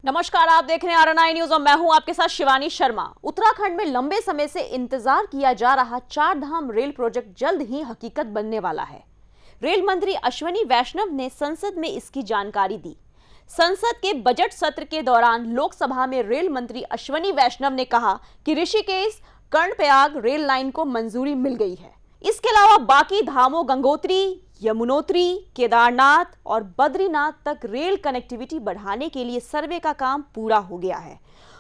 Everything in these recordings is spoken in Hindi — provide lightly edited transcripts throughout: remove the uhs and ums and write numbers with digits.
नमस्कार, आप देख रहे हैं RNI न्यूज और मैं हूं आपके साथ शिवानी शर्मा। उत्तराखंड में लंबे समय से इंतजार किया जा रहा चार धाम रेल प्रोजेक्ट जल्द ही हकीकत बनने वाला है। रेल मंत्री अश्विनी वैष्णव ने संसद में इसकी जानकारी दी। संसद के बजट सत्र के दौरान लोकसभा में रेल मंत्री अश्विनी वैष्णव ने कहा कि ऋषिकेश कर्णप्रयाग रेल लाइन को मंजूरी मिल गई है। इसके अलावा बाकी धामों गंगोत्री, यमुनोत्री, केदारनाथ और बद्रीनाथ तक रेल कनेक्टिविटी बढ़ाने के लिए सर्वे का काम पूरा हो गया है।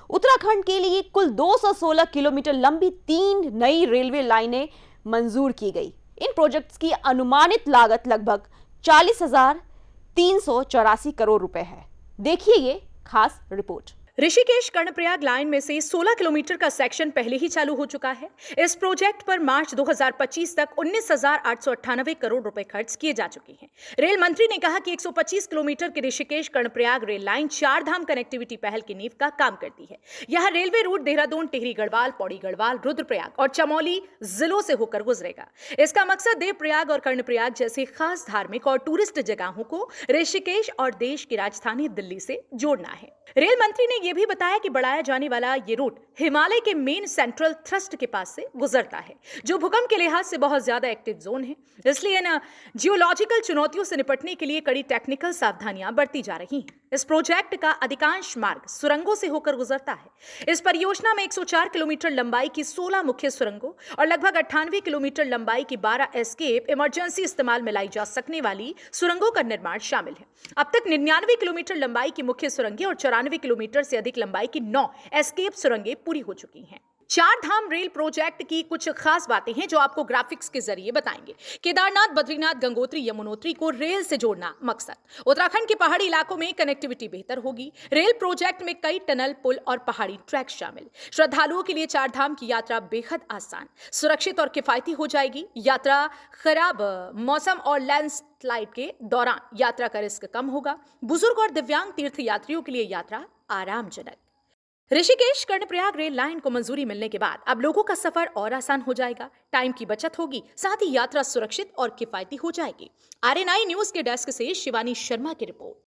उत्तराखंड के लिए कुल 216 किलोमीटर लंबी 3 नई रेलवे लाइनें मंजूर की गई। इन प्रोजेक्ट्स की अनुमानित लागत लगभग 40,384 करोड़ रुपए है। देखिए ये खास रिपोर्ट। ऋषिकेश कर्णप्रयाग लाइन में से 16 किलोमीटर का सेक्शन पहले ही चालू हो चुका है। इस प्रोजेक्ट पर मार्च 2025 तक 19,898 करोड़ रुपए खर्च किए जा चुके हैं। रेल मंत्री ने कहा कि 125 किलोमीटर की ऋषिकेश कर्णप्रयाग रेल लाइन चार धाम कनेक्टिविटी पहल की नींव का काम करती है। यह रेलवे रूट देहरादून, टिहरी गढ़वाल, पौड़ी गढ़वाल, रुद्रप्रयाग और चमोली जिलों से होकर गुजरेगा। इसका मकसद देवप्रयाग और कर्णप्रयाग जैसे खास धार्मिक और टूरिस्ट जगहों को ऋषिकेश और देश की राजधानी दिल्ली से जोड़ना है। रेल मंत्री ने यह भी बताया कि बढ़ाया जाने वाला ये रूट हिमालय के मेन सेंट्रल थ्रस्ट के पास से गुजरता है, जो भूकंप के लिहाज से बहुत ज्यादा एक्टिव जोन है। इसलिए इन जियोलॉजिकल चुनौतियों से निपटने के लिए कड़ी टेक्निकल सावधानियां बरती जा रही हैं। इस प्रोजेक्ट का अधिकांश मार्ग सुरंगों से होकर गुजरता है। इस परियोजना में 104 किलोमीटर लंबाई की 16 मुख्य सुरंगों और लगभग 98 किलोमीटर लंबाई की 12 एस्केप इमरजेंसी इस्तेमाल में लाई जा सकने वाली सुरंगों का निर्माण शामिल है। अब तक 99 किलोमीटर लंबाई की मुख्य सुरंगें और 94 किलोमीटर से अधिक लंबाई की 9 एस्केप सुरंगें पूरी हो चुकी हैं। चार धाम रेल प्रोजेक्ट की कुछ खास बातें हैं जो आपको ग्राफिक्स के जरिए बताएंगे। केदारनाथ, बद्रीनाथ, गंगोत्री, यमुनोत्री को रेल से जोड़ना मकसद। उत्तराखंड के पहाड़ी इलाकों में कनेक्टिविटी बेहतर होगी। रेल प्रोजेक्ट में कई टनल, पुल और पहाड़ी ट्रैक शामिल। श्रद्धालुओं के लिए चार धाम की यात्रा बेहद आसान, सुरक्षित और किफायती हो जाएगी। यात्रा खराब मौसम और लैंडस्लाइड के दौरान यात्रा का रिस्क कम होगा। बुजुर्ग और दिव्यांग तीर्थ यात्रियों के लिए यात्रा आरामजनक। ऋषिकेश कर्णप्रयाग रेल लाइन को मंजूरी मिलने के बाद अब लोगों का सफर और आसान हो जाएगा, टाइम की बचत होगी, साथ ही यात्रा सुरक्षित और किफायती हो जाएगी। RNI न्यूज के डेस्क से शिवानी शर्मा की रिपोर्ट।